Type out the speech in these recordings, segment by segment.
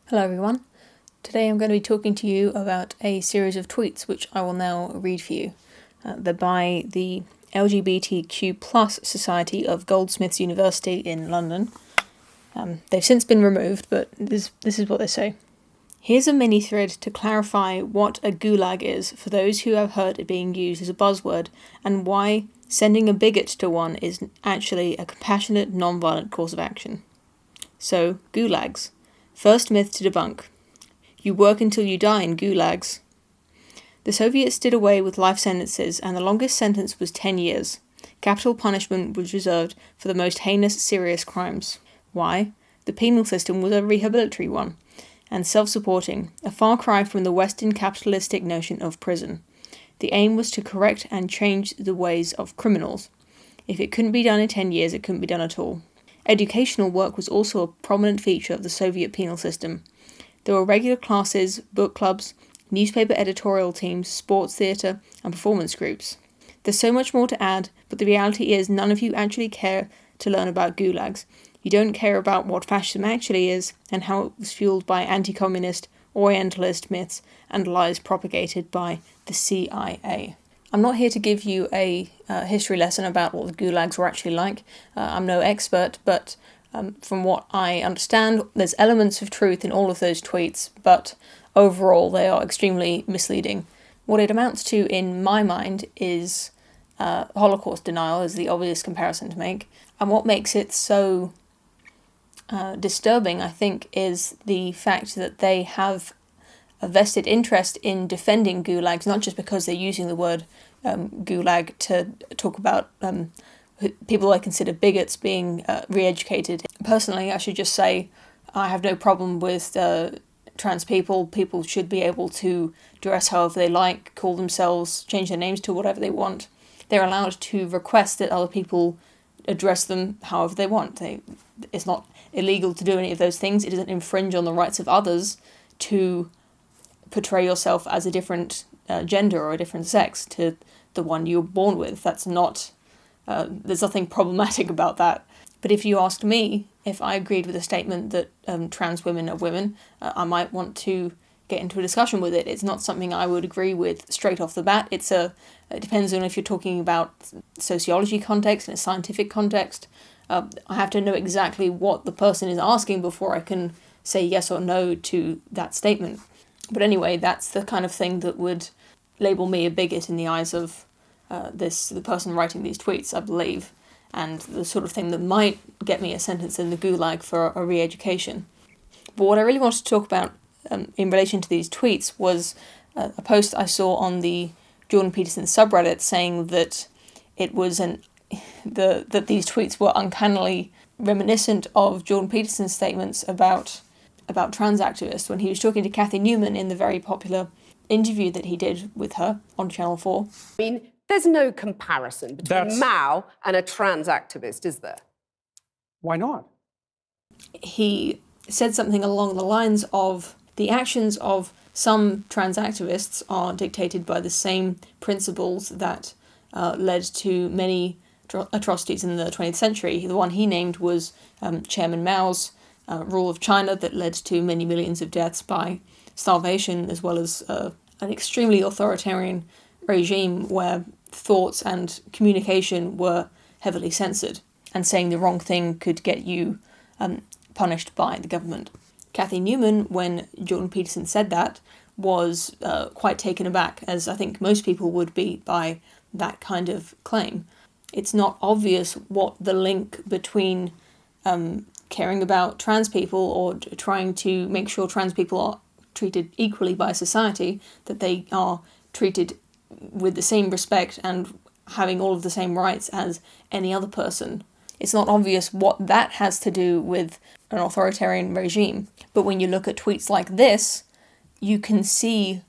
Hello everyone. Today I'm going to be talking to you about a series of tweets which I will now read for you. They're by the LGBTQ plus Society of Goldsmiths University in London. They've since been removed, but this is what they say. Here's a mini thread to clarify what a gulag is for those who have heard it being used as a buzzword, and why sending a bigot to one is actually a compassionate, non-violent course of action. So, gulags. First myth to debunk. You work until you die in gulags. The Soviets did away with life sentences, and the longest sentence was 10 years. Capital punishment was reserved for the most heinous, serious crimes. Why? The penal system was a rehabilitatory one, and self-supporting, a far cry from the Western capitalistic notion of prison. The aim was to correct and change the ways of criminals. If it couldn't be done in 10 years, it couldn't be done at all. Educational work was also a prominent feature of the Soviet penal system. There were regular classes, book clubs, newspaper editorial teams, sports theatre, and performance groups. There's so much more to add, but the reality is none of you actually care to learn about gulags. You don't care about what fascism actually is, and how it was fueled by anti-communist, orientalist myths and lies propagated by the CIA. I'm not here to give you a history lesson about what the gulags were actually like. I'm no expert, but from what I understand, there's elements of truth in all of those tweets, but overall they are extremely misleading. What it amounts to, in my mind, is Holocaust denial, is the obvious comparison to make. And what makes it so disturbing, I think, is the fact that they have a vested interest in defending gulags, not just because they're using the word gulag to talk about people I consider bigots being re-educated. Personally, I should just say I have no problem with trans people. People should be able to dress however they like, call themselves, change their names to whatever they want. They're allowed to request that other people address them however they want. It's not illegal to do any of those things. It doesn't infringe on the rights of others to portray yourself as a different gender or a different sex to the one you were born with. That's not... there's nothing problematic about that. But if you asked me if I agreed with the statement that trans women are women, I might want to get into a discussion with it. It's not something I would agree with straight off the bat. It depends on if you're talking about sociology context and a scientific context. I have to know exactly what the person is asking before I can say yes or no to that statement. But anyway, that's the kind of thing that would label me a bigot in the eyes of the person writing these tweets, I believe, and the sort of thing that might get me a sentence in the gulag for a re-education. But what I really wanted to talk about in relation to these tweets was a post I saw on the Jordan Peterson subreddit saying that it was that these tweets were uncannily reminiscent of Jordan Peterson's statements about trans activists when he was talking to Cathy Newman in the very popular interview that he did with her on Channel 4. I mean, there's no comparison between Mao and a trans activist, is there? Why not? He said something along the lines of the actions of some trans activists are dictated by the same principles that led to many atrocities in the 20th century. The one he named was Chairman Mao's rule of China that led to many millions of deaths by starvation, as well as an extremely authoritarian regime where thoughts and communication were heavily censored, and saying the wrong thing could get you punished by the government. Cathy Newman, when Jordan Peterson said that, was quite taken aback, as I think most people would be by that kind of claim. It's not obvious what the link between caring about trans people or trying to make sure trans people are treated equally by society, that they are treated with the same respect and having all of the same rights as any other person. It's not obvious what that has to do with an authoritarian regime. But when you look at tweets like this, you can see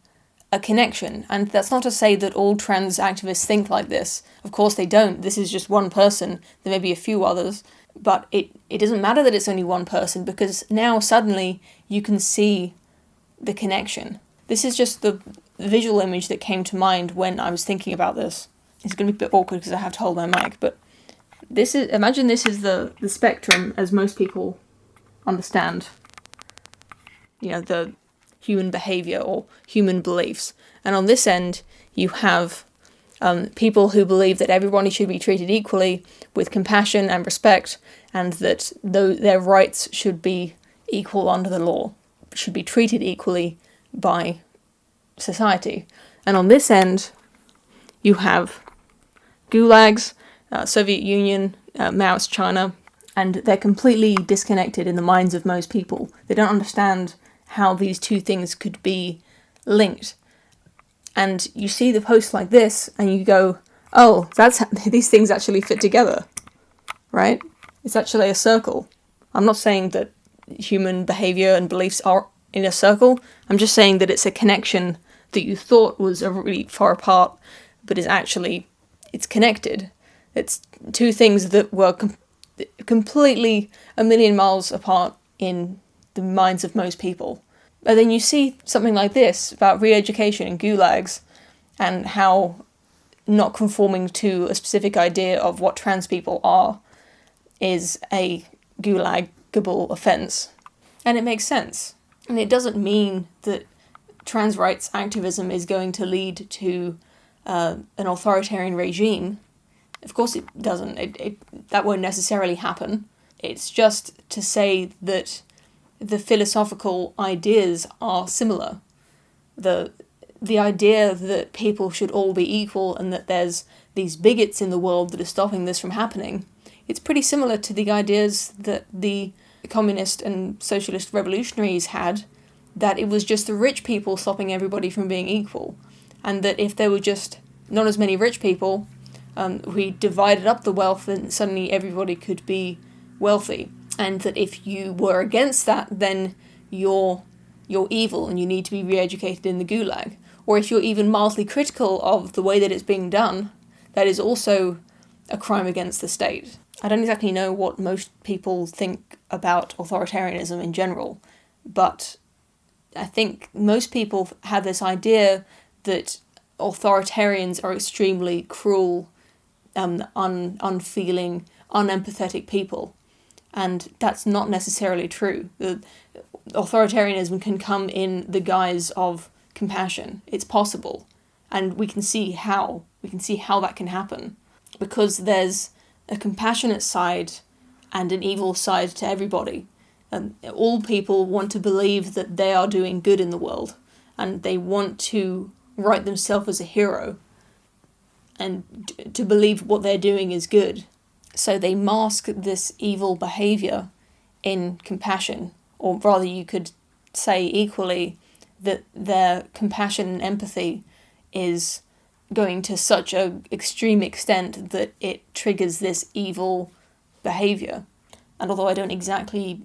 a connection. And that's not to say that all trans activists think like this. Of course they don't. This is just one person. There may be a few others. But it doesn't matter that it's only one person, because now suddenly you can see the connection. This is just the visual image that came to mind when I was thinking about this. It's going to be a bit awkward because I have to hold my mic, but imagine this is the spectrum as most people understand. the human behavior or human beliefs. And on this end, you have people who believe that everybody should be treated equally with compassion and respect, and that their rights should be equal under the law, should be treated equally by society. And on this end, you have gulags, Soviet Union, Mao's China, and they're completely disconnected in the minds of most people. They don't understand how these two things could be linked. And you see the post like this, and you go, oh, these things actually fit together, right? It's actually a circle. I'm not saying that human behavior and beliefs are in a circle. I'm just saying that it's a connection that you thought was really far apart, but it's connected. It's two things that were completely a million miles apart in the minds of most people. But then you see something like this about re-education and gulags, and how not conforming to a specific idea of what trans people are is a gulagable offence. And it makes sense. And it doesn't mean that trans rights activism is going to lead to an authoritarian regime. Of course it doesn't. That won't necessarily happen. It's just to say that the philosophical ideas are similar. The idea that people should all be equal and that there's these bigots in the world that are stopping this from happening, it's pretty similar to the ideas that the communist and socialist revolutionaries had, that it was just the rich people stopping everybody from being equal, and that if there were just not as many rich people, we divided up the wealth and suddenly everybody could be wealthy. And that if you were against that, then you're evil and you need to be re-educated in the gulag. Or if you're even mildly critical of the way that it's being done, that is also a crime against the state. I don't exactly know what most people think about authoritarianism in general, but I think most people have this idea that authoritarians are extremely cruel, unfeeling, unempathetic people. And that's not necessarily true. Authoritarianism can come in the guise of compassion. It's possible. And we can see how. We can see how that can happen. Because there's a compassionate side and an evil side to everybody. And all people want to believe that they are doing good in the world. And they want to write themselves as a hero. And to believe what they're doing is good. So they mask this evil behaviour in compassion, or rather you could say equally that their compassion and empathy is going to such an extreme extent that it triggers this evil behaviour. And although I don't exactly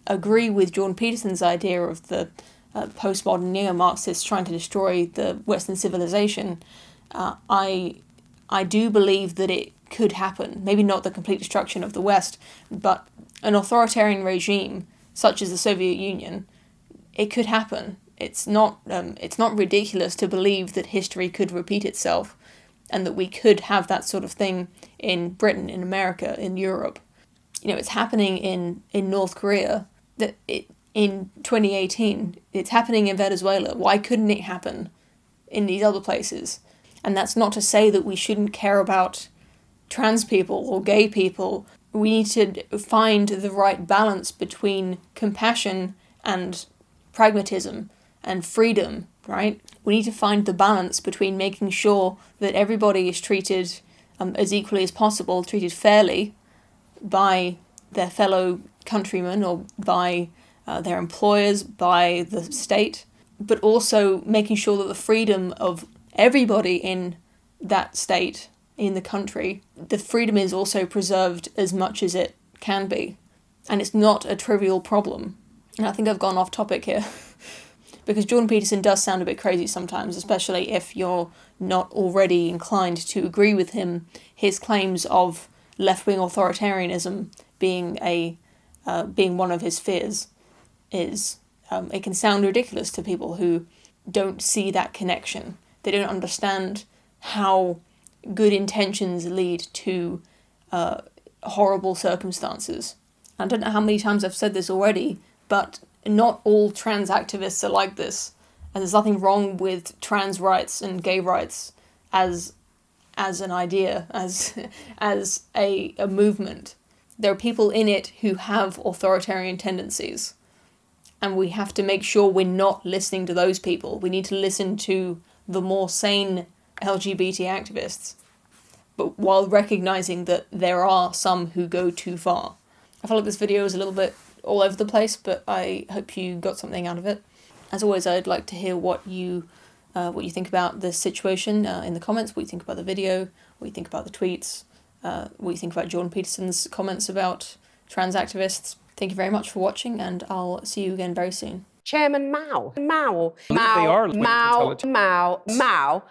agree with Jordan Peterson's idea of the postmodern neo-Marxists trying to destroy the Western civilization, I do believe that it could happen. Maybe not the complete destruction of the West, but an authoritarian regime such as the Soviet Union, it could happen. It's not ridiculous to believe that history could repeat itself, and that we could have that sort of thing in Britain, in America, in Europe. It's happening in North Korea. In 2018, it's happening in Venezuela. Why couldn't it happen in these other places? And that's not to say that we shouldn't care about trans people or gay people. We need to find the right balance between compassion and pragmatism and freedom, right? We need to find the balance between making sure that everybody is treated as equally as possible, treated fairly by their fellow countrymen or by their employers, by the state, but also making sure that the freedom of everybody in that state, in the country, the freedom is also preserved as much as it can be. And it's not a trivial problem. And I think I've gone off topic here. Because Jordan Peterson does sound a bit crazy sometimes, especially if you're not already inclined to agree with him. His claims of left-wing authoritarianism being one of his fears is, it can sound ridiculous to people who don't see that connection. They don't understand how good intentions lead to horrible circumstances. I don't know how many times I've said this already, but not all trans activists are like this, and there's nothing wrong with trans rights and gay rights as an idea, as a movement. There are people in it who have authoritarian tendencies, and we have to make sure we're not listening to those people. We need to listen to the more sane LGBT activists, but while recognizing that there are some who go too far. I feel like this video is a little bit all over the place, but I hope you got something out of it. As always, I'd like to hear what you think about this situation in the comments, what you think about the video, what you think about the tweets, what you think about Jordan Peterson's comments about trans activists. Thank you very much for watching, and I'll see you again very soon. Chairman Mao. They are Mao.